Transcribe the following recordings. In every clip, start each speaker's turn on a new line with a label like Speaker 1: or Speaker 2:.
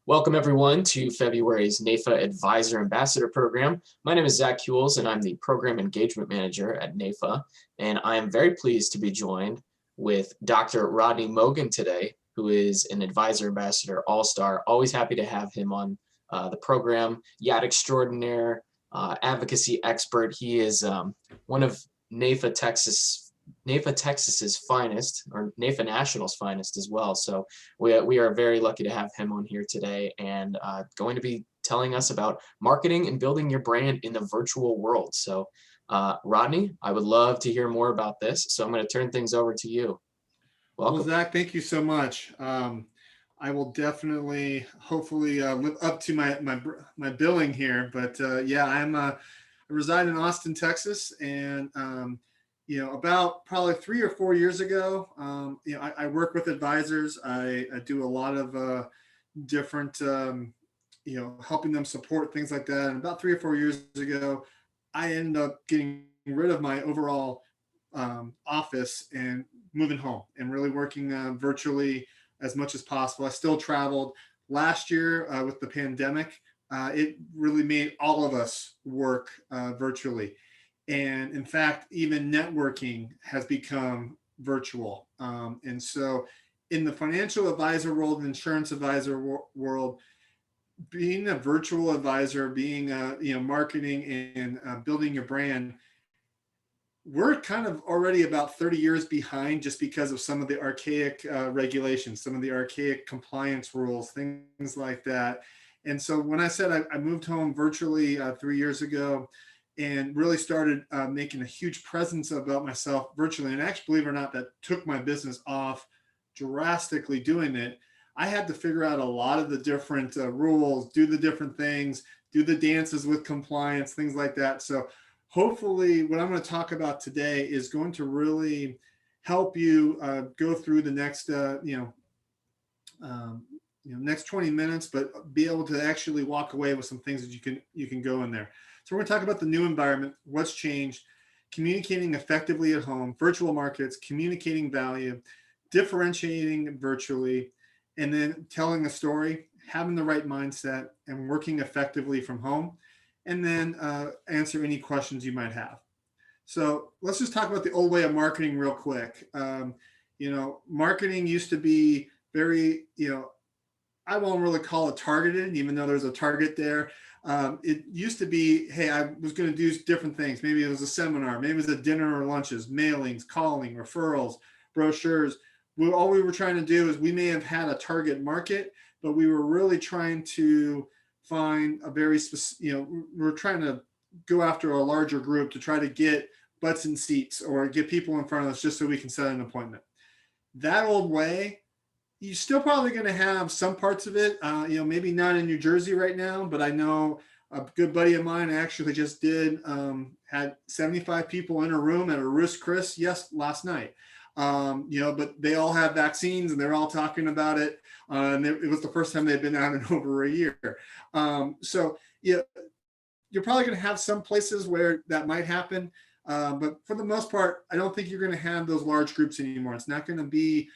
Speaker 1: Welcome everyone to February's NAFA Advisor Ambassador Program. My name is Zach Hewells and I'm the Program Engagement Manager at NAFA. And I am very pleased to be joined with Dr. Rodney Mogey today, who is an Advisor Ambassador All-Star. Always happy to have him on the program. Yacht extraordinaire, advocacy expert. He is one of NAFA Texas's finest, or NAFA National's finest as well. So we are very lucky to have him on here today and going to be telling us about marketing and building your brand in the virtual world. So Rodney, I would love to hear more about this. So I'm going to turn things over to you. Welcome.
Speaker 2: Well, Zach, thank you so much. I will definitely, hopefully, live up to my billing here. But yeah, I reside in Austin, Texas, and about probably 3 or 4 years ago, I work with advisors. I do a lot of different, helping them support things like that. And about 3 or 4 years ago, I ended up getting rid of my overall office and moving home and really working virtually as much as possible. I still traveled last year with the pandemic. It really made all of us work virtually. And in fact, even networking has become virtual. And so in the financial advisor world, insurance advisor world, being a virtual advisor, being marketing and building your brand, we're kind of already about 30 years behind just because of some of the archaic regulations, some of the archaic compliance rules, things like that. And so when I said I moved home virtually 3 years ago and really started making a huge presence about myself virtually, and actually, believe it or not, that took my business off drastically doing it. I had to figure out a lot of the different rules, do the different things, do the dances with compliance, things like that. So hopefully what I'm going to talk about today is going to really help you go through the next, next 20 minutes, but be able to actually walk away with some things that you can go in there. So we're going to talk about the new environment, what's changed, communicating effectively at home, virtual markets, communicating value, differentiating virtually, and then telling a story, having the right mindset, and working effectively from home, and then answer any questions you might have. So let's just talk about the old way of marketing real quick. Marketing used to be very, I won't really call it targeted, even though there's a target there. It used to be, hey, I was going to do different things. Maybe it was a seminar, maybe it was a dinner or lunches, mailings, calling, referrals, brochures. All we were trying to do is we may have had a target market, but we were really trying to find a very specific, we're trying to go after a larger group to try to get butts in seats or get people in front of us just so we can set an appointment. That old way, you're still probably going to have some parts of it, maybe not in New Jersey right now, but I know a good buddy of mine actually just had 75 people in a room at a Ruth's Chris last night. But they all have vaccines and they're all talking about it. And it was the first time they'd been out in over a year. So you're probably going to have some places where that might happen. But for the most part, I don't think you're going to have those large groups anymore. It's not going to be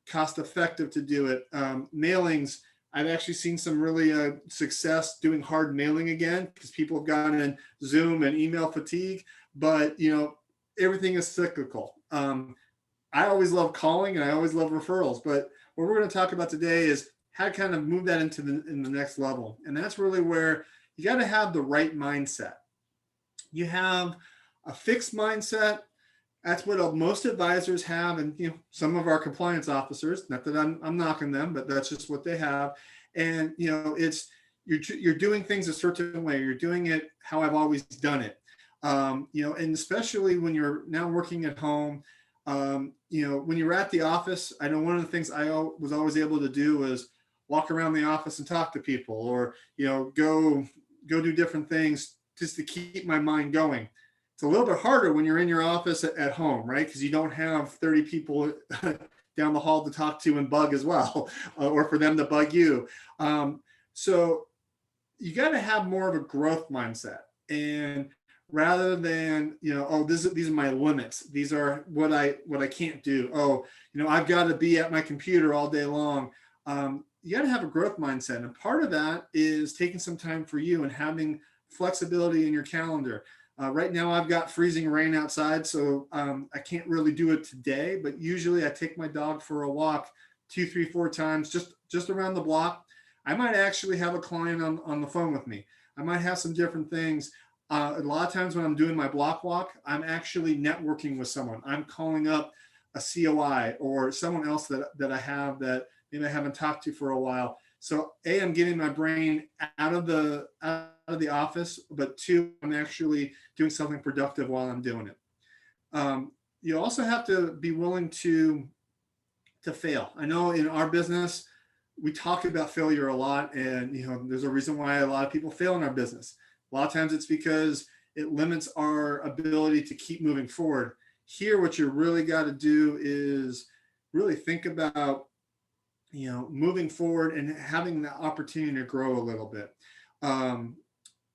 Speaker 2: cost effective to do it. Mailings, I've actually seen some really success doing hard mailing again because people have gotten in Zoom and email fatigue, but everything is cyclical. I always love calling and I always love referrals, but what we're going to talk about today is how to kind of move that in the next level. And that's really where you got to have the right mindset. You have a fixed mindset. That's what most advisors have, and some of our compliance officers. Not that I'm knocking them, but that's just what they have. And it's you're doing things a certain way. You're doing it how I've always done it. And especially when you're now working at home. When you're at the office, I know one of the things I was always able to do was walk around the office and talk to people, or go do different things just to keep my mind going. It's a little bit harder when you're in your office at home, right? Because you don't have 30 people down the hall to talk to and bug as well, or for them to bug you. So you got to have more of a growth mindset, and rather than these are my limits. These are what I can't do. I've got to be at my computer all day long. You got to have a growth mindset. And part of that is taking some time for you and having flexibility in your calendar. Right now, I've got freezing rain outside, so I can't really do it today. But usually, I take my dog for a walk 2, 3, 4 times just around the block. I might actually have a client on the phone with me. I might have some different things. A lot of times when I'm doing my block walk, I'm actually networking with someone. I'm calling up a COI or someone else that I have that maybe I haven't talked to for a while. So I'm getting my brain out of the office, but two, I'm actually doing something productive while I'm doing it. You also have to be willing to fail. I know in our business, we talk about failure a lot, and there's a reason why a lot of people fail in our business. A lot of times it's because it limits our ability to keep moving forward. Here, what you really got to do is really think about moving forward and having the opportunity to grow a little bit,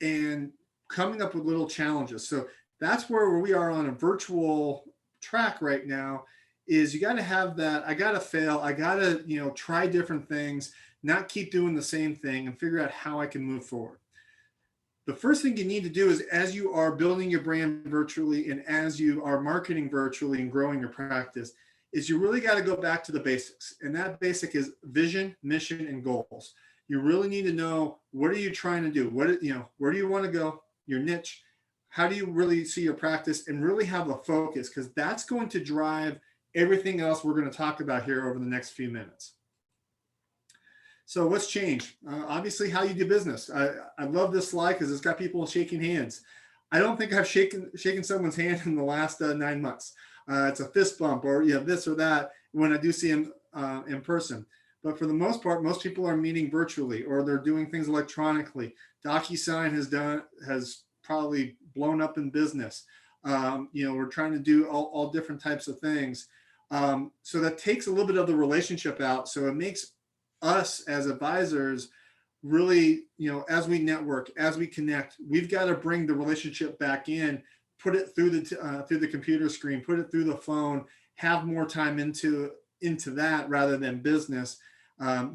Speaker 2: and coming up with little challenges. So that's where we are on a virtual track right now, is you got to have that. I got to fail. I got to try different things, not keep doing the same thing, and figure out how I can move forward. The first thing you need to do is, as you are building your brand virtually and as you are marketing virtually and growing your practice, is you really got to go back to the basics. And that basic is vision, mission, and goals. You really need to know, what are you trying to do? Where do you want to go? Your niche. How do you really see your practice, and really have a focus? Because that's going to drive everything else we're going to talk about here over the next few minutes. So what's changed? Obviously, how you do business. I love this slide because it's got people shaking hands. I don't think I've shaken someone's hand in the last 9 months. It's a fist bump or this or that when I do see them in person. But for the most part, most people are meeting virtually, or they're doing things electronically. DocuSign has probably blown up in business. We're trying to do all different types of things. So that takes a little bit of the relationship out. So it makes us as advisors really, as we network, as we connect, we've got to bring the relationship back in, put it through the computer screen, put it through the phone, have more time into that rather than business,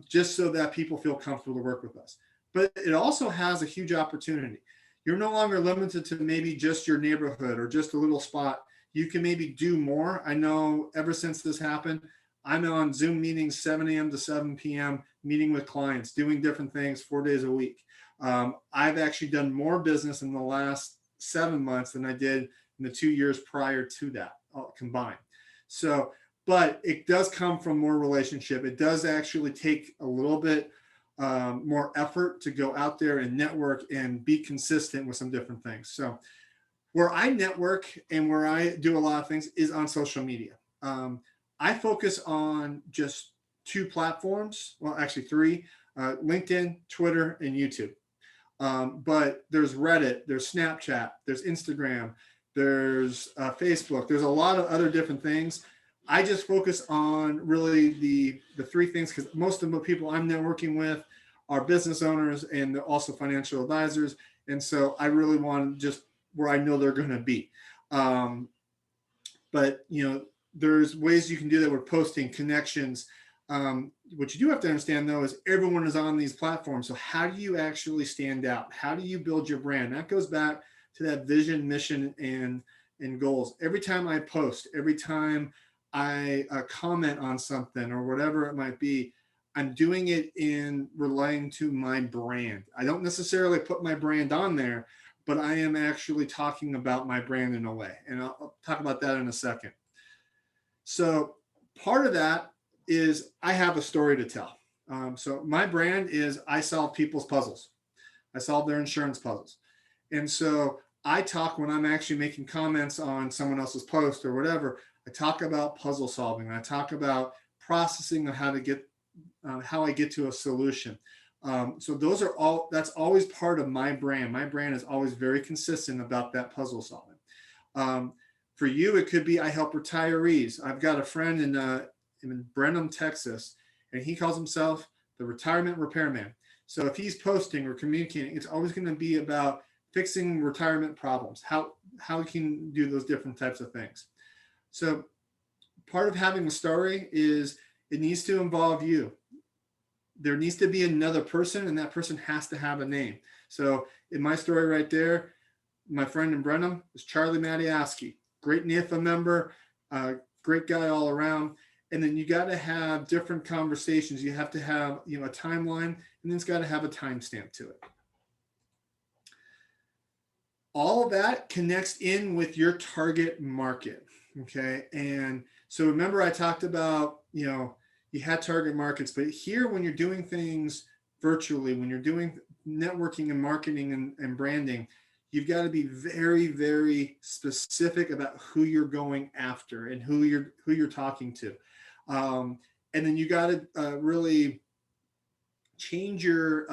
Speaker 2: just so that people feel comfortable to work with us. But it also has a huge opportunity. You're no longer limited to maybe just your neighborhood or just a little spot. You can maybe do more. I know ever since this happened, I'm on Zoom meetings 7 a.m. to 7 p.m., meeting with clients, doing different things 4 days a week. I've actually done more business in the last 7 months than I did in the 2 years prior to that combined. So, but it does come from more relationship. It does actually take a little bit more effort to go out there and network and be consistent with some different things. So where I network and where I do a lot of things is on social media. I focus on just 2 platforms, well, actually 3, LinkedIn, Twitter, and YouTube. But there's Reddit, there's Snapchat, there's Instagram, there's Facebook. There's a lot of other different things. I just focus on really the 3 things, because most of the people I'm networking with are business owners and they're also financial advisors. And so I really want just where I know they're going to be. But, there's ways you can do that with posting connections. What you do have to understand, though, is everyone is on these platforms. So how do you actually stand out? How do you build your brand? That goes back to that vision, mission, and goals. Every time I post, every time I comment on something or whatever it might be, I'm doing it in relating to my brand. I don't necessarily put my brand on there, but I am actually talking about my brand in a way. And I'll talk about that in a second. So part of that is I have a story to tell. So my brand is I solve people's puzzles. I solve their insurance puzzles. And so I talk, when I'm actually making comments on someone else's post or whatever, I talk about puzzle solving. I talk about processing of how I get to a solution. So that's always part of my brand. My brand is always very consistent about that puzzle solving. For you, it could be I help retirees. I've got a friend in Brenham, Texas, and he calls himself the retirement repairman. So if he's posting or communicating, it's always going to be about fixing retirement problems, how we can do those different types of things. So part of having a story is it needs to involve you. there needs to be another person, and that person has to have a name. So in my story right there, my friend in Brenham is Charlie Matiaski, great NIFA member, great guy all around. And then you got to have different conversations. You have to have, a timeline, and then it's got to have a timestamp to it. All of that connects in with your target market. Okay. And so remember, I talked about, you had target markets, but here, when you're doing things virtually, when you're doing networking and marketing and branding, you've got to be very, very specific about who you're going after and who you're talking to. And then you got to really change your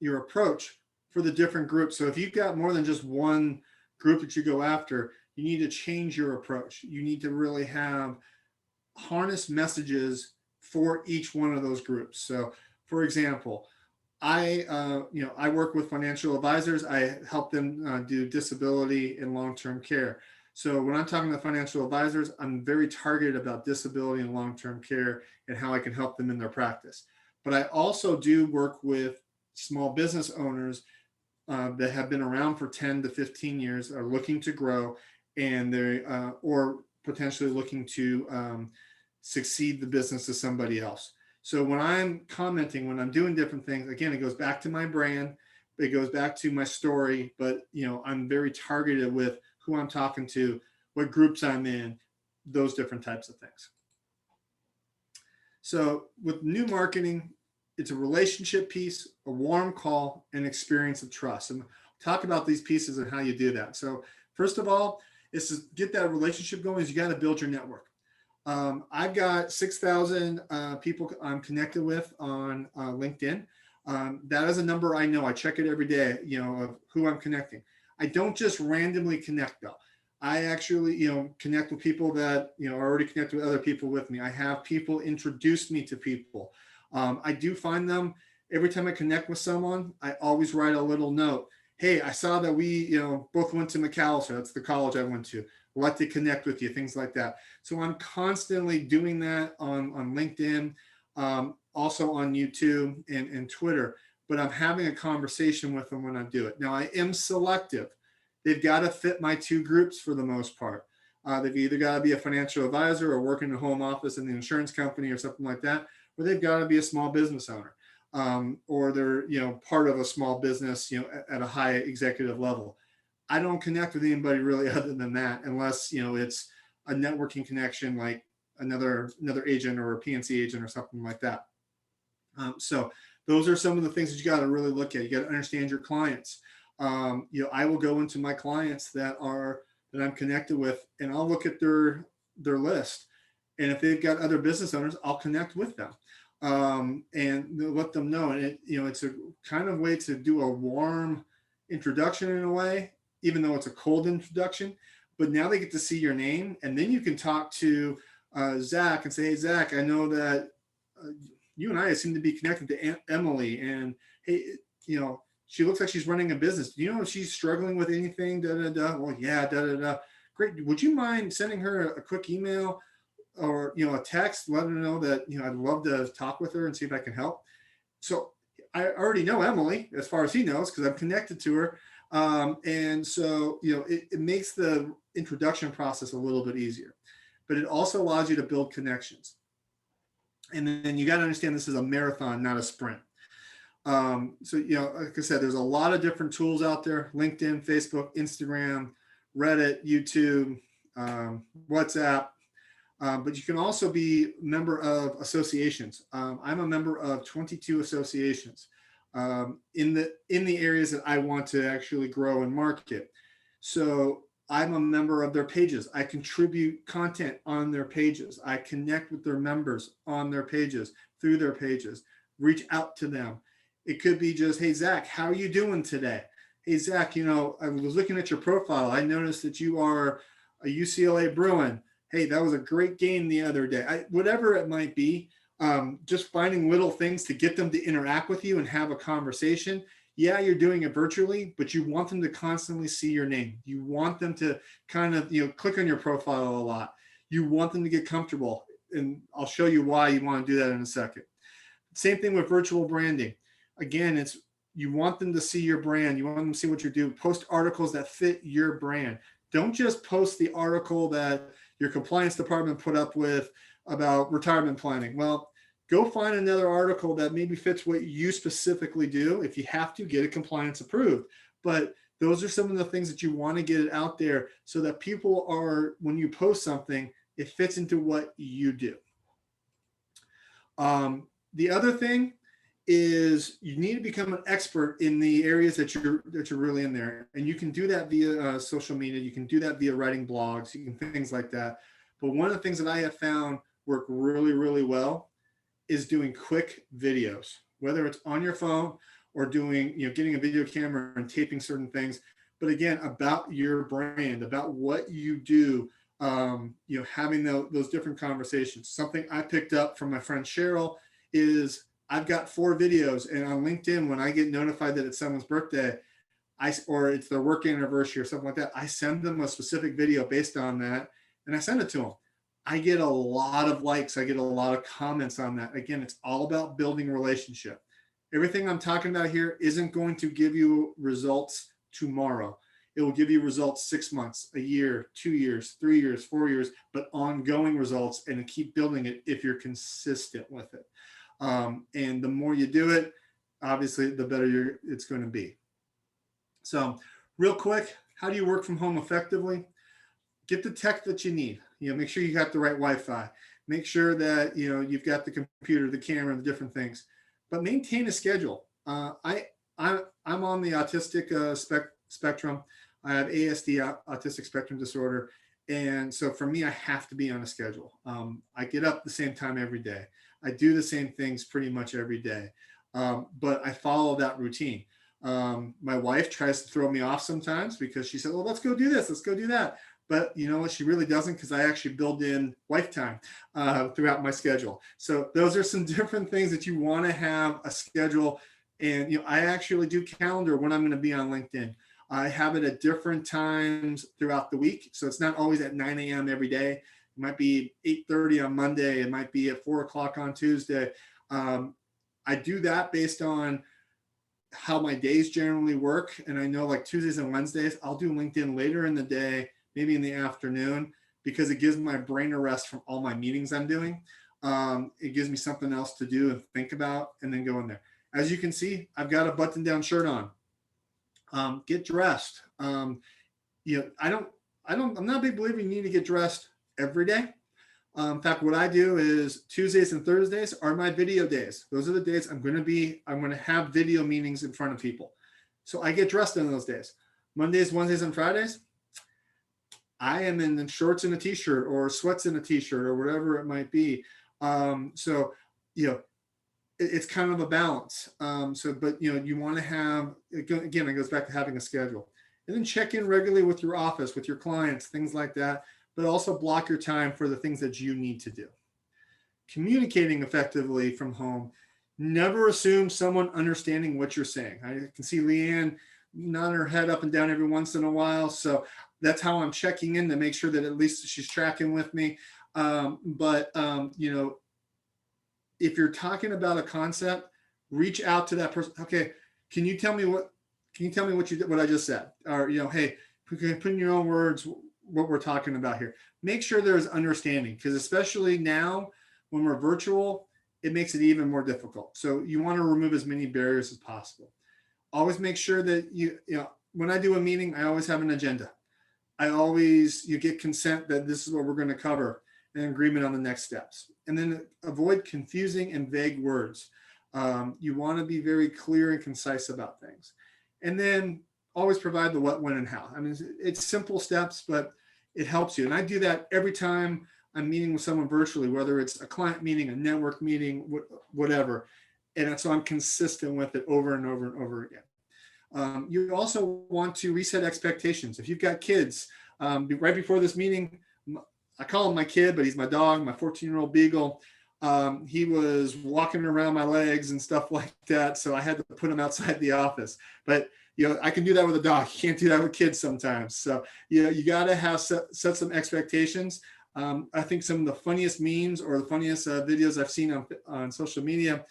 Speaker 2: approach for the different groups. So if you've got more than just one group that you go after, you need to change your approach. You need to really have harness messages for each one of those groups. So for example, I work with financial advisors. I help them do disability and long-term care. So when I'm talking to financial advisors, I'm very targeted about disability and long-term care and how I can help them in their practice. But I also do work with small business owners that have been around for 10 to 15 years, are looking to grow, and they or potentially looking to succeed the business of somebody else. So when I'm commenting, when I'm doing different things, again, it goes back to my brand, it goes back to my story, but I'm very targeted with who I'm talking to, what groups I'm in, those different types of things. So with new marketing, it's a relationship piece, a warm call, and experience of trust. And talk about these pieces and how you do that. So first of all, is to get that relationship going, is you got to build your network. I've got 6,000 people I'm connected with on LinkedIn. That is a number I know. I check it every day, of who I'm connecting. I don't just randomly connect though. I actually, connect with people that, are already connected with other people with me. I have people introduce me to people. I do find them every time I connect with someone. I always write a little note. Hey, I saw that we, both went to McAllister. That's the college I went to. I'd like to connect with you, things like that. So I'm constantly doing that on LinkedIn, also on YouTube and Twitter, but I'm having a conversation with them when I do it. Now I am selective. They've got to fit my two groups for the most part. They've either got to be a financial advisor or work in the home office in the insurance company or something like that, or they've got to be a small business owner. Or they're, part of a small business, at a high executive level. I don't connect with anybody really other than that, unless, it's a networking connection, like another agent or a PNC agent or something like that. So those are some of the things that you got to really look at. You got to understand your clients. I will go into my clients that I'm connected with, and I'll look at their list. And if they've got other business owners, I'll connect with them. And let them know. And it's a kind of way to do a warm introduction in a way, even though it's a cold introduction. But now they get to see your name, and then you can talk to Zach and say, "Hey, Zach, I know that you and I seem to be connected to Emily, and hey, she looks like she's running a business. Do you know if she's struggling with anything? Da da da. Well, yeah, da da da. Great. Would you mind sending her a quick email?" Or a text, let her know that I'd love to talk with her and see if I can help. So I already know Emily as far as he knows, because I'm connected to her, and so it makes the introduction process a little bit easier. But it also allows you to build connections. And then you got to understand this is a marathon, not a sprint. So like I said, there's a lot of different tools out there: LinkedIn, Facebook, Instagram, Reddit, YouTube, WhatsApp. But you can also be a member of associations. I'm a member of 22 associations in the areas that I want to actually grow and market. So I'm a member of their pages. I contribute content on their pages. I connect with their members on their pages, through their pages, reach out to them. It could be just, "Hey, Zach, how are you doing today? Hey, Zach, I was looking at your profile. I noticed that you are a UCLA Bruin. Hey, that was a great game the other day." Whatever it might be, just finding little things to get them to interact with you and have a conversation. Yeah, you're doing it virtually, but you want them to constantly see your name. You want them to kind of, click on your profile a lot. You want them to get comfortable. And I'll show you why you want to do that in a second. Same thing with virtual branding. Again, it's you want them to see your brand. You want them to see what you do. Post articles that fit your brand. Don't just post the article that your compliance department put up with about retirement planning. Well, go find another article that maybe fits what you specifically do. If you have to, get it compliance approved. But those are some of the things that you want to get it out there so that people are, when you post something, it fits into what you do. The other thing is you need to become an expert in the areas that you're really in there, and you can do that via social media. You can do that via writing blogs. You can things like that. But one of the things that I have found work really, really well is doing quick videos, whether it's on your phone or doing, getting a video camera and taping certain things. But again, about your brand, about what you do, having those different conversations. Something I picked up from my friend Cheryl is I've got 4 videos, and on LinkedIn, when I get notified that it's someone's birthday, or it's their work anniversary or something like that, I send them a specific video based on that, and I send it to them. I get a lot of likes. I get a lot of comments on that. Again, it's all about building relationship. Everything I'm talking about here isn't going to give you results tomorrow. It will give you results 6 months, a year, 2 years, 3 years, 4 years, but ongoing results, and keep building it if you're consistent with it. And the more you do it, obviously, the better it's going to be. So real quick, how do you work from home effectively? Get the tech that you need. Make sure you got the right Wi-Fi. Make sure that, you've got the computer, the camera, the different things, but maintain a schedule. I'm on the autistic spectrum. I have ASD, autistic spectrum disorder. And so for me, I have to be on a schedule. I get up the same time every day. I do the same things pretty much every day, but I follow that routine. My wife tries to throw me off sometimes because she said, well, let's go do this, let's go do that. But you know what, she really doesn't, because I actually build in wife time throughout my schedule. So those are some different things that you want to have a schedule. And I actually do calendar when I'm going to be on LinkedIn. I have it at different times throughout the week. So it's not always at 9 a.m. every day. It might be 8:30 on Monday. It might be at 4 o'clock on Tuesday. I do that based on how my days generally work. And I know like Tuesdays and Wednesdays, I'll do LinkedIn later in the day, maybe in the afternoon, because it gives my brain a rest from all my meetings I'm doing. It gives me something else to do and think about, and then go in there. As you can see, I've got a button-down shirt on. Get dressed. I'm not a big believer you need to get dressed every day. In fact, what I do is Tuesdays and Thursdays are my video days. Those are the days I'm going to have video meetings in front of people. So I get dressed on those days. Mondays, Wednesdays, and Fridays, I am in shorts and a t-shirt, or sweats and a t-shirt, or whatever it might be. It's kind of a balance. But you want to have, again, it goes back to having a schedule, and then check in regularly with your office, with your clients, things like that, but also block your time for the things that you need to do. Communicating effectively from home. Never assume someone understanding what you're saying. I can see Leanne nodding her head up and down every once in a while. So that's how I'm checking in to make sure that at least she's tracking with me. If you're talking about a concept, reach out to that person. Okay, can you tell me what I just said? Or, hey, put in your own words what we're talking about here. Make sure there's understanding, because especially now when we're virtual, it makes it even more difficult. So you want to remove as many barriers as possible. Always make sure that when I do a meeting, I always have an agenda. You get consent that this is what we're going to cover, and agreement on the next steps. And then avoid confusing and vague words. You want to be very clear and concise about things. And then always provide the what, when, and how. I mean, it's simple steps, but it helps you. And I do that every time I'm meeting with someone virtually, whether it's a client meeting, a network meeting, whatever. And so I'm consistent with it over and over and over again. You also want to reset expectations. If you've got kids, right before this meeting, I call him my kid, but he's my dog, my 14-year-old beagle. He was walking around my legs and stuff like that. So I had to put him outside the office. But I can do that with a dog. You can't do that with kids sometimes. So you got to have set some expectations. I think some of the funniest memes or the funniest videos I've seen on social media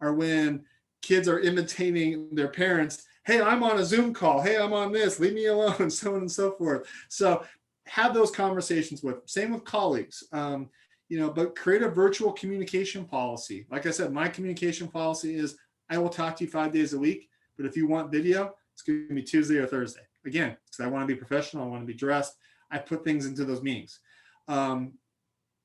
Speaker 2: or when kids are imitating their parents. Hey, I'm on a Zoom call. Hey, I'm on this. Leave me alone, so on and so forth. So have those conversations with, same with colleagues. But create a virtual communication policy. Like I said, my communication policy is I will talk to you 5 days a week, but if you want video, it's going to be Tuesday or Thursday. Again, because I want to be professional, I want to be dressed. I put things into those meetings.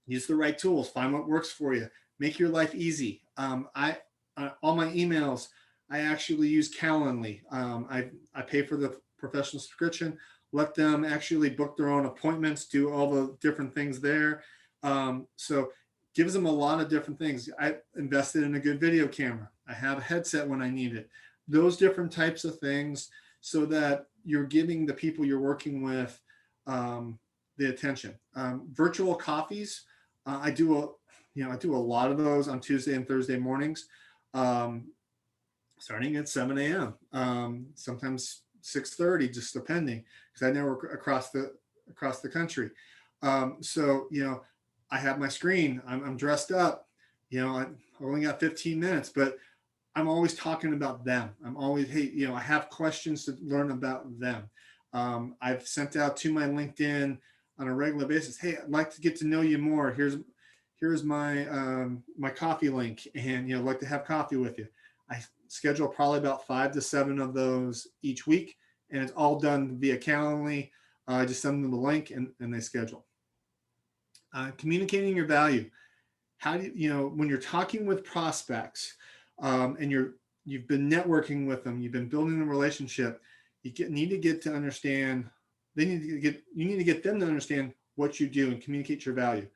Speaker 2: Use the right tools, find what works for you, make your life easy. All my emails, I actually use Calendly. I pay for the professional subscription, let them actually book their own appointments, do all the different things there. So gives them a lot of different things. I invested in a good video camera. I have a headset when I need it. Those different types of things so that you're giving the people you're working with the attention. Virtual coffees. I do a lot of those on Tuesday and Thursday mornings, starting at 7 a.m. Sometimes 6:30, just depending, because I network across the country. I have my screen. I'm dressed up. I only got 15 minutes, but I'm always talking about them. I'm always, hey, I have questions to learn about them. I've sent out to my LinkedIn on a regular basis. Hey, I'd like to get to know you more. Here's my my coffee link, and I'd like to have coffee with you. I schedule probably about 5 to 7 of those each week, and it's all done via Calendly. I just send them the link, and they schedule. Communicating your value. How do when you're talking with prospects, and you've been networking with them, you've been building a relationship, need to get to understand. You need to get them to understand what you do and communicate your value.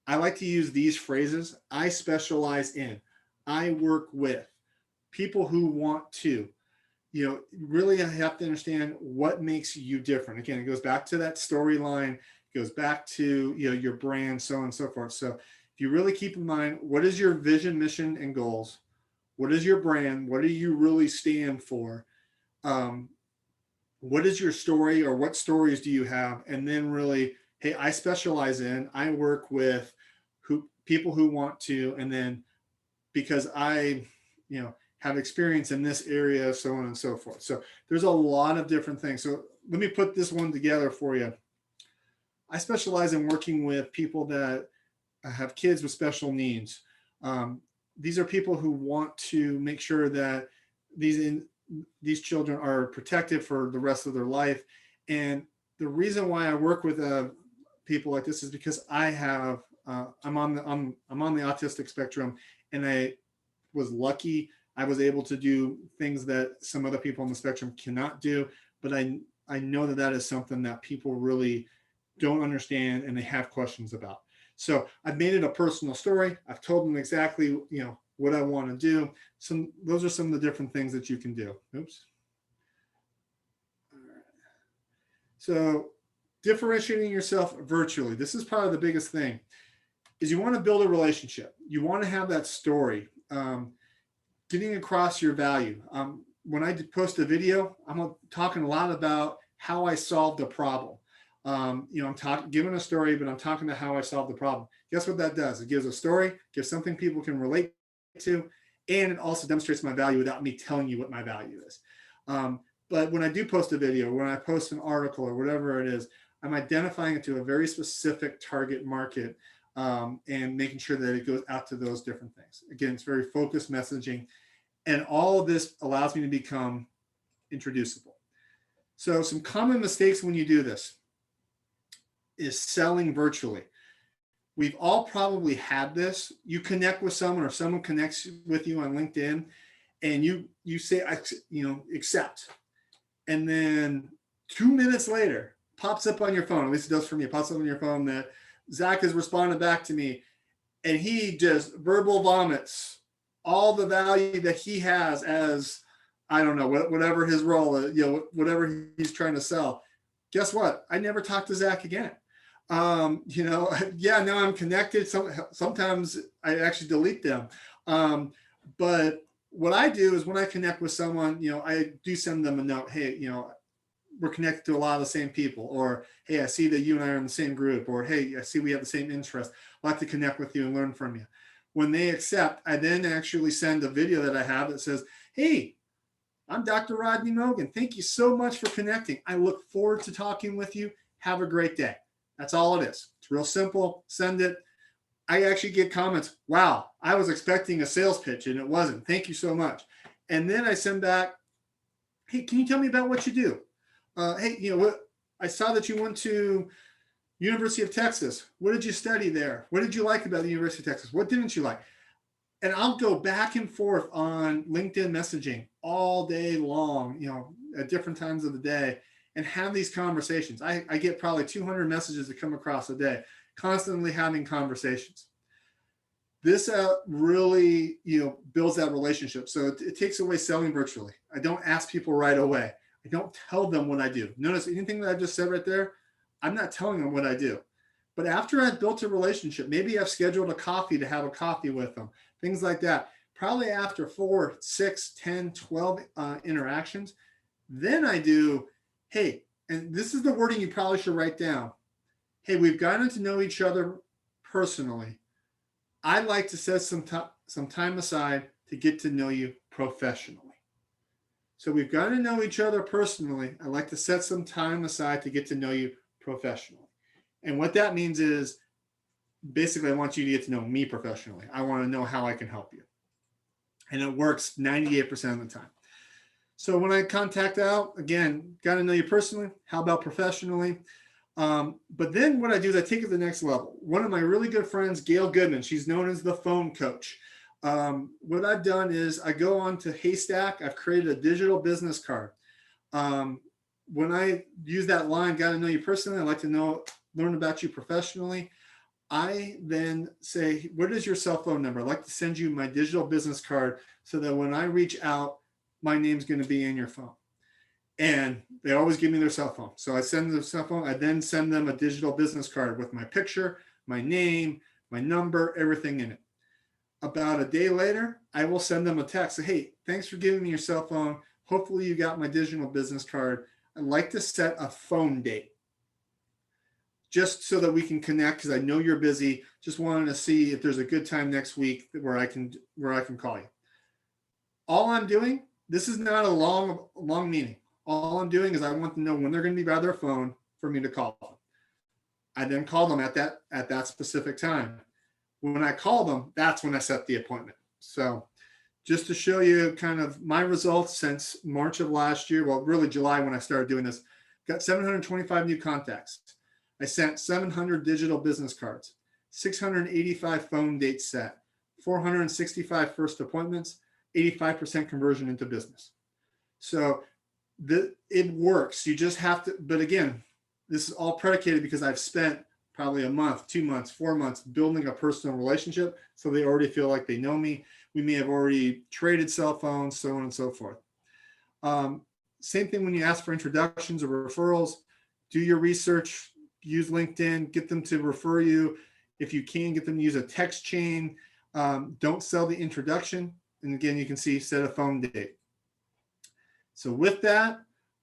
Speaker 2: I like to use these phrases. I specialize in. I work with people who want to. Really, I have to understand what makes you different. Again, it goes back to that storyline. It goes back to your brand, so on and so forth. So if you really keep in mind, what is your vision, mission, and goals? What is your brand? What do you really stand for? What is your story, or what stories do you have? And then really, hey, I specialize in. I work with people who want to, and then because I, have experience in this area, so on and so forth. So there's a lot of different things. So let me put this one together for you. I specialize in working with people that have kids with special needs. These are people who want to make sure that these children are protected for the rest of their life. And the reason why I work with people like this is because I'm on the autistic spectrum, and I was lucky. I was able to do things that some other people on the spectrum cannot do, but I know that is something that people really don't understand and they have questions about. So I've made it a personal story. I've told them exactly, what I want to do. Those are some of the different things that you can do. Oops. All right. So differentiating yourself virtually. This is probably the biggest thing, is you want to build a relationship. You want to have that story, getting across your value. When I post a video, I'm talking a lot about how I solved a problem. I'm giving a story, but I'm talking about how I solved the problem. Guess what that does? It gives a story, gives something people can relate to, and it also demonstrates my value without me telling you what my value is. But when I do post a video, when I post an article or whatever it is, I'm identifying it to a very specific target market, and making sure that it goes out to those different things. Again, it's very focused messaging, and all of this allows me to become introducible. So some common mistakes when you do this is selling virtually. We've all probably had this. You connect with someone, or someone connects with you on LinkedIn, and you say, accept. And then 2 minutes later, pops up on your phone, at least it does for me, it pops up on your phone that Zach has responded back to me, and he just verbal vomits all the value that he has as, I don't know, whatever his role, whatever he's trying to sell. Guess what? I never talked to Zach again. Now I'm connected. Sometimes I actually delete them. But what I do is when I connect with someone, I do send them a note. Hey, we're connected to a lot of the same people, or, hey, I see that you and I are in the same group, or, hey, I see we have the same interest. I'd like to connect with you and learn from you. When they accept, I then actually send a video that I have that says, hey, I'm Dr. Rodney Mogey. Thank you so much for connecting. I look forward to talking with you. Have a great day. That's all it is. It's real simple. Send it. I actually get comments. Wow, I was expecting a sales pitch and it wasn't. Thank you so much. And then I send back, hey, can you tell me about what you do? Hey, what? I saw that you went to University of Texas. What did you study there? What did you like about the University of Texas? What didn't you like? And I'll go back and forth on LinkedIn messaging all day long, at different times of the day, and have these conversations. I get probably 200 messages that come across a day, constantly having conversations. This really, builds that relationship. So it takes away selling virtually. I don't ask people right away. I don't tell them what I do. Notice anything that I just said right there, I'm not telling them what I do. But after I've built a relationship, maybe I've scheduled a coffee to have a coffee with them, things like that. Probably after 4, 6, 10, 12 interactions, then I do, hey, and this is the wording you probably should write down. Hey, we've gotten to know each other personally. I'd like to set some time aside to get to know you professionally. So we've gotten to know each other personally. I'd like to set some time aside to get to know you professionally. And what that means is basically I want you to get to know me professionally. I want to know how I can help you. And it works 98% of the time. So when I contact out, again, got to know you personally. How about professionally? But then what I do is I take it to the next level. One of my really good friends, Gail Goodman, she's known as the phone coach. What I've done is I go on to Haystack. I've created a digital business card. When I use that line, got to know you personally, I'd like to learn about you professionally. I then say, what is your cell phone number? I'd like to send you my digital business card so that when I reach out, my name's going to be in your phone. And they always give me their cell phone. So I send them the cell phone. I then send them a digital business card with my picture, my name, my number, everything in it. About a day later, I will send them a text. Say, hey, thanks for giving me your cell phone. Hopefully you got my digital business card. I'd like to set a phone date just so that we can connect because I know you're busy. Just wanted to see if there's a good time next week where I can call you. All I'm doing, this is not a long meeting. All I'm doing is I want to know when they're going to be by their phone for me to call them. I then call them at that specific time. When I call them, that's when I set the appointment. So just to show you kind of my results since March of last year, well, really July when I started doing this, got 725 new contacts. I sent 700 digital business cards, 685 phone dates set, 465 first appointments, 85% conversion into business. So it works. You just have to, but again, this is all predicated because I've spent probably a month, 2 months, 4 months building a personal relationship. So they already feel like they know me. We may have already traded cell phones, so on and so forth. Same thing when you ask for introductions or referrals, do your research, use LinkedIn, get them to refer you. If you can, get them to use a text chain. Don't sell the introduction. And again, you can see set a phone date. So with that,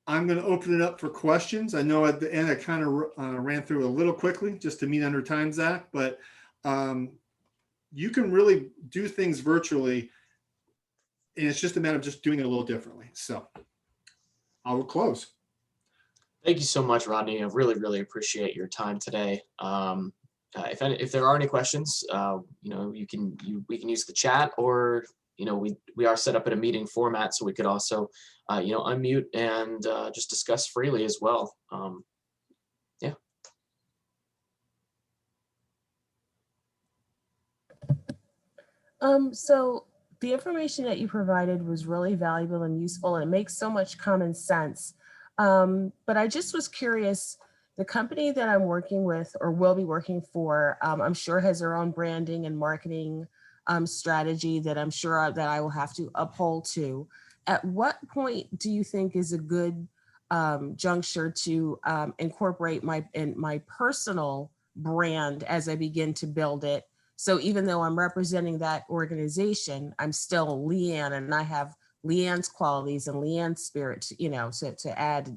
Speaker 2: I'm going to open it up for questions. I know at the end I kind of ran through a little quickly just to meet under time, Zach, but you can really do things virtually, and it's just a matter of just doing it a little differently. So I will close.
Speaker 1: Thank you so much, Rodney. I really, really appreciate your time today. If there are any questions, we can use the chat, or we are set up in a meeting format, so we could also unmute and just discuss freely as well. Yeah.
Speaker 3: So the information that you provided was really valuable and useful, and it makes so much common sense. But I just was curious, the company that I'm working with or will be working for, I'm sure has their own branding and marketing strategy that I'm sure that I will have to uphold to. At what point do you think is a good juncture to incorporate my personal brand as I begin to build it? So even though I'm representing that organization, I'm still Leanne, and I have Leanne's qualities and Leanne's spirit, to add,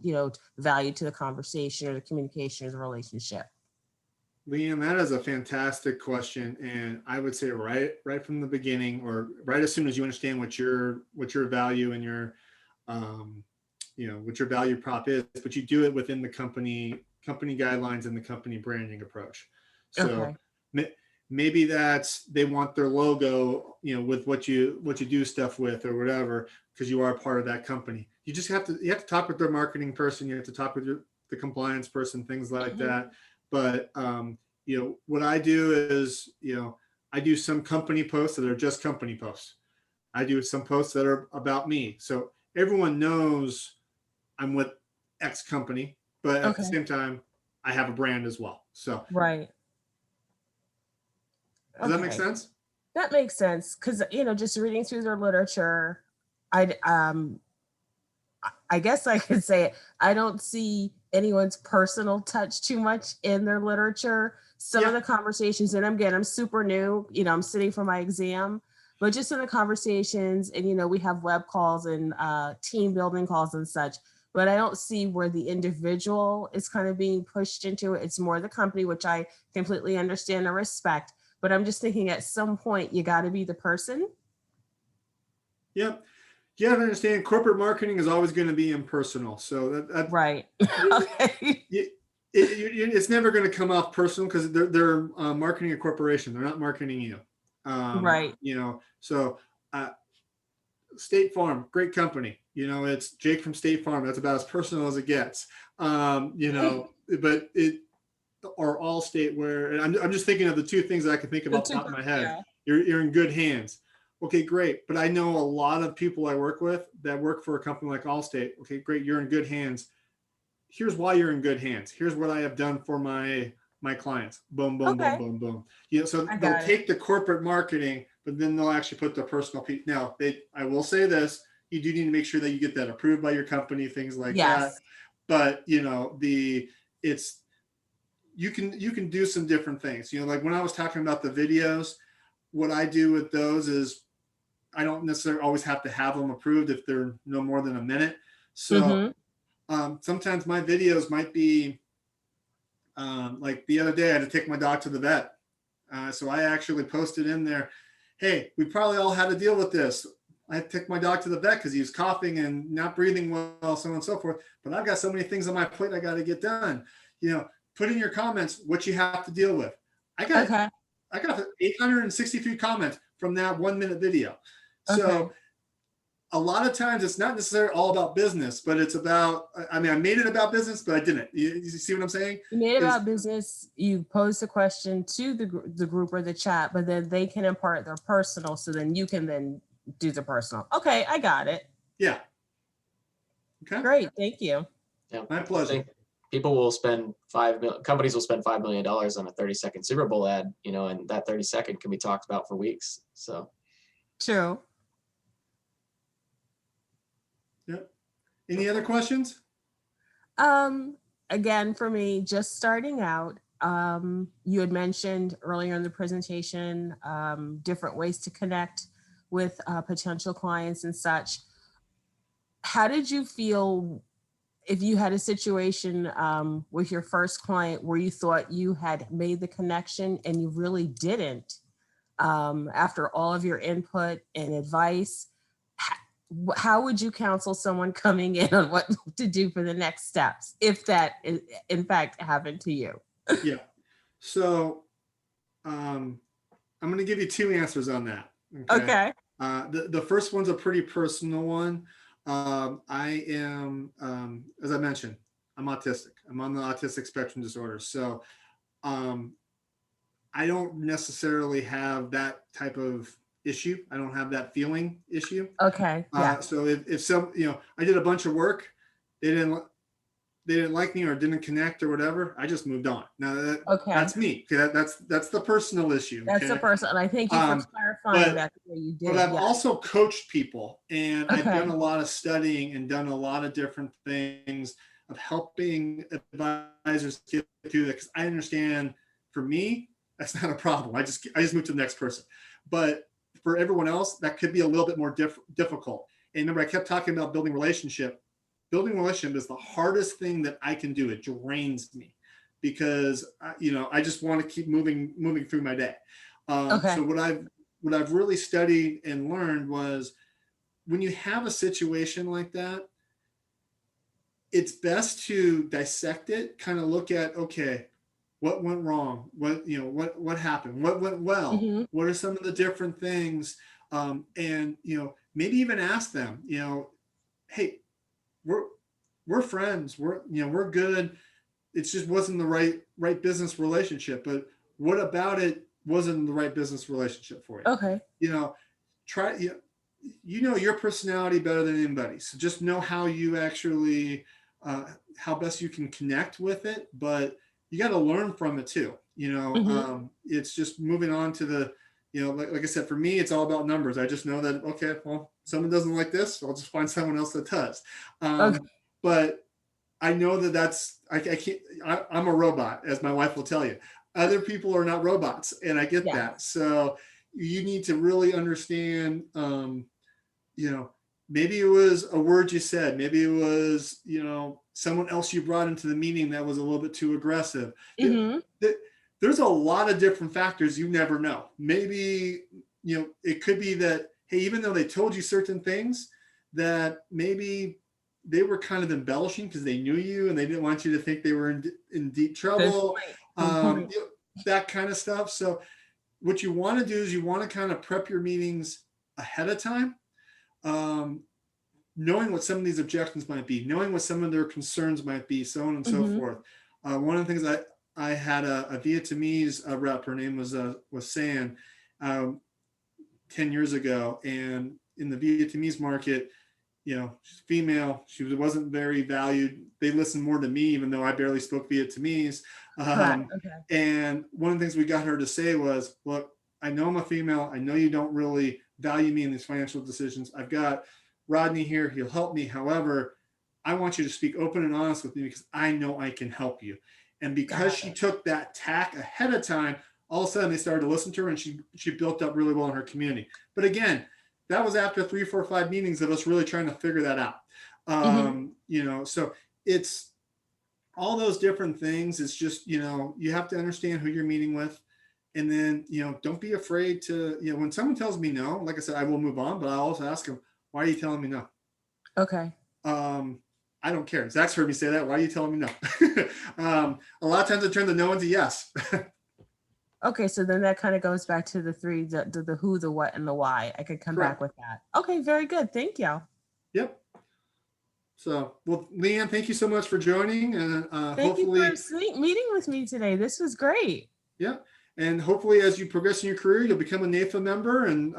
Speaker 3: value to the conversation or the communication or the relationship.
Speaker 2: Liam, that is a fantastic question, and I would say right from the beginning, or right as soon as you understand what your value and your what your value prop is, but you do it within the company guidelines and the company branding approach. So
Speaker 3: Okay.
Speaker 2: maybe that's they want their logo, with what you do stuff with or whatever, because you are part of that company. You have to talk with their marketing person. You have to talk with the compliance person, things like that. But what I do is, I do some company posts that are just company posts. I do some posts that are about me. So everyone knows I'm with X company, but at the
Speaker 3: Okay.
Speaker 2: same time, I have a brand as well. So
Speaker 3: Right.
Speaker 2: does that make
Speaker 3: Okay.
Speaker 2: sense?
Speaker 3: That makes sense because just reading through their literature, I I guess I could say it. I don't see anyone's personal touch too much in their literature. Some of
Speaker 2: Yeah.
Speaker 3: the conversations, and I'm super new, I'm sitting for my exam, but just in the conversations, and we have web calls and team building calls and such. But I don't see where the individual is kind of being pushed into it. It's more the company, which I completely understand and respect. But I'm just thinking at some point you got to be the person.
Speaker 2: Yep. You have to understand corporate marketing is always going to be impersonal. So
Speaker 3: Right. Okay.
Speaker 2: it's never going to come off personal because they're marketing a corporation. They're not marketing you.
Speaker 3: Right.
Speaker 2: So State Farm, great company. It's Jake from State Farm. That's about as personal as it gets. But it or Allstate, where and I'm just thinking of the two things that I can think of off the top of my head.
Speaker 3: Yeah.
Speaker 2: You're in good hands. Okay, great. But I know a lot of people I work with that work for a company like Allstate. Okay, great. You're in good hands. Here's why you're in good hands. Here's what I have done for my clients. Boom, boom, boom,
Speaker 3: Okay.
Speaker 2: boom, boom. So
Speaker 3: I
Speaker 2: they'll
Speaker 3: got it.
Speaker 2: take the corporate marketing, but then they'll actually put the personal piece. Now, I will say this: you do need to make sure that you get that approved by your company, things like that.
Speaker 3: Yes.
Speaker 2: But it's you can do some different things. Like when I was talking about the videos, what I do with those is I don't necessarily always have to have them approved if they're no more than a minute. So
Speaker 3: Mm-hmm.
Speaker 2: sometimes my videos might be like the other day I had to take my dog to the vet. So I actually posted in there, hey, we probably all had to deal with this. I had to take my dog to the vet because he was coughing and not breathing well, so on and so forth. But I've got so many things on my plate I got to get done. Put in your comments what you have to deal with. I got
Speaker 3: Okay.
Speaker 2: 863 comments from that 1 minute video. So
Speaker 3: Okay.
Speaker 2: a lot of times it's not necessarily all about business, but it's about, I made it about business, but I didn't. You see what I'm saying?
Speaker 3: You made it about business. You pose the question to the group or the chat, but then they can impart their personal, so then you can then do the personal. Okay, I got it.
Speaker 2: Yeah. Okay.
Speaker 3: Great, thank you.
Speaker 1: Yeah.
Speaker 2: My
Speaker 1: I
Speaker 2: pleasure.
Speaker 1: think companies will spend $5 million on a 30-second Super Bowl ad, and that 30-second can be talked about for weeks. So
Speaker 3: True.
Speaker 2: Yep. Any other questions?
Speaker 3: Again, for me, just starting out, you had mentioned earlier in the presentation, different ways to connect with potential clients and such. How did you feel if you had a situation with your first client where you thought you had made the connection and you really didn't, after all of your input and advice? How would you counsel someone coming in on what to do for the next steps if that in fact happened to you?
Speaker 2: Yeah. So I'm going to give you two answers on that.
Speaker 3: Okay.
Speaker 2: The first one's a pretty personal one. I am, as I mentioned, I'm autistic. I'm on the autistic spectrum disorder. So I don't necessarily have that type of issue. I don't have that feeling issue.
Speaker 3: Okay. Yeah.
Speaker 2: So if some, I did a bunch of work, they didn't like me or didn't connect or whatever, I just moved on. Now
Speaker 3: Okay.
Speaker 2: that's me. Okay, that's the personal issue.
Speaker 3: That's the
Speaker 2: Okay?
Speaker 3: person. And I thank you for clarifying that the way you did.
Speaker 2: But I've
Speaker 3: Yeah.
Speaker 2: also coached people, and I've
Speaker 3: Okay.
Speaker 2: done a lot of studying and done a lot of different things of helping advisors get through that, because I understand for me, that's not a problem. I just move to the next person. But for everyone else, that could be a little bit more difficult. And remember, I kept talking about building relationship. Building relationship is the hardest thing that I can do. It drains me. because I just want to keep moving through my day.
Speaker 3: Okay.
Speaker 2: So what I've really studied and learned was, when you have a situation like that, it's best to dissect it, kind of look at, okay, what went wrong? What happened? What went well?
Speaker 3: Mm-hmm.
Speaker 2: What are some of the different things? And maybe even ask them, hey, we're friends. We're good. It just wasn't the right business relationship. But what about it wasn't the right business relationship for you?
Speaker 3: Okay.
Speaker 2: Try your personality better than anybody. So just know how you actually how best you can connect with it, but you got to learn from it too. It's just moving on to the, like I said, for me, it's all about numbers. I just know that, okay, well, someone doesn't like this, I'll just find someone else that does.
Speaker 3: Okay.
Speaker 2: But I know I can't, I'm a robot, as my wife will tell you. Other people are not robots, and I get that. So you need to really understand, maybe it was a word you said, maybe it was, someone else you brought into the meeting that was a little bit too aggressive.
Speaker 3: Mm-hmm.
Speaker 2: There's a lot of different factors you never know. Maybe, it could be that, hey, even though they told you certain things, that maybe they were kind of embellishing because they knew you and they didn't want you to think they were in deep trouble. That kind of stuff. So what you want to do is you want to kind of prep your meetings ahead of time, knowing what some of these objections might be, knowing what some of their concerns might be, so on and so forth. One of the things I had a Vietnamese rep, her name was San, 10 years ago, and in the Vietnamese market, she's female. She wasn't very valued. They listened more to me, even though I barely spoke Vietnamese. And one of the things we got her to say was, look, I know I'm a female. I know you don't really value me in these financial decisions. I've got Rodney here. He'll help me. However, I want you to speak open and honest with me because I know I can help you. And because she took that tack ahead of time, all of a sudden they started to listen to her, and she built up really well in her community. But again, that was after 3, 4, 5 meetings of us really trying to figure that out. So it's all those different things. It's just, you have to understand who you're meeting with. And then, don't be afraid to, when someone tells me no, like I said, I will move on, but I also ask them, why are you telling me no?
Speaker 3: Okay.
Speaker 2: I don't care. Zach's heard me say that. Why are you telling me no? A lot of times I turn the no into yes.
Speaker 3: Okay, so then that kind of goes back to the three, the who, the what, and the why. I could come back with that. Okay, very good. Thank you.
Speaker 2: Yep. So, well, Leanne, thank you so much for joining. And
Speaker 3: thank you for meeting with me today. This was great. Yeah.
Speaker 2: And hopefully as you progress in your career, you'll become a NAFA member, and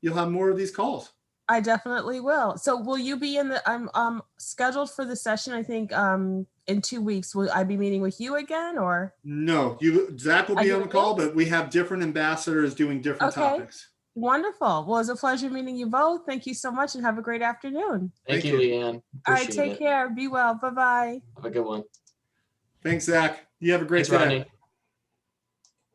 Speaker 2: you'll have more of these calls.
Speaker 3: I definitely will. So will you be in the, I'm scheduled for the session, I think, in 2 weeks. Will I be meeting with you again, or?
Speaker 2: No, Zach will be on the call, but we have different ambassadors doing different topics.
Speaker 3: Wonderful. Well, it was a pleasure meeting you both. Thank you so much and have a great afternoon.
Speaker 1: Thank you, Leanne.
Speaker 3: All right, take care. Be well. Bye-bye.
Speaker 1: Have a good one.
Speaker 2: Thanks, Zach. You have a great day.
Speaker 1: Rodney.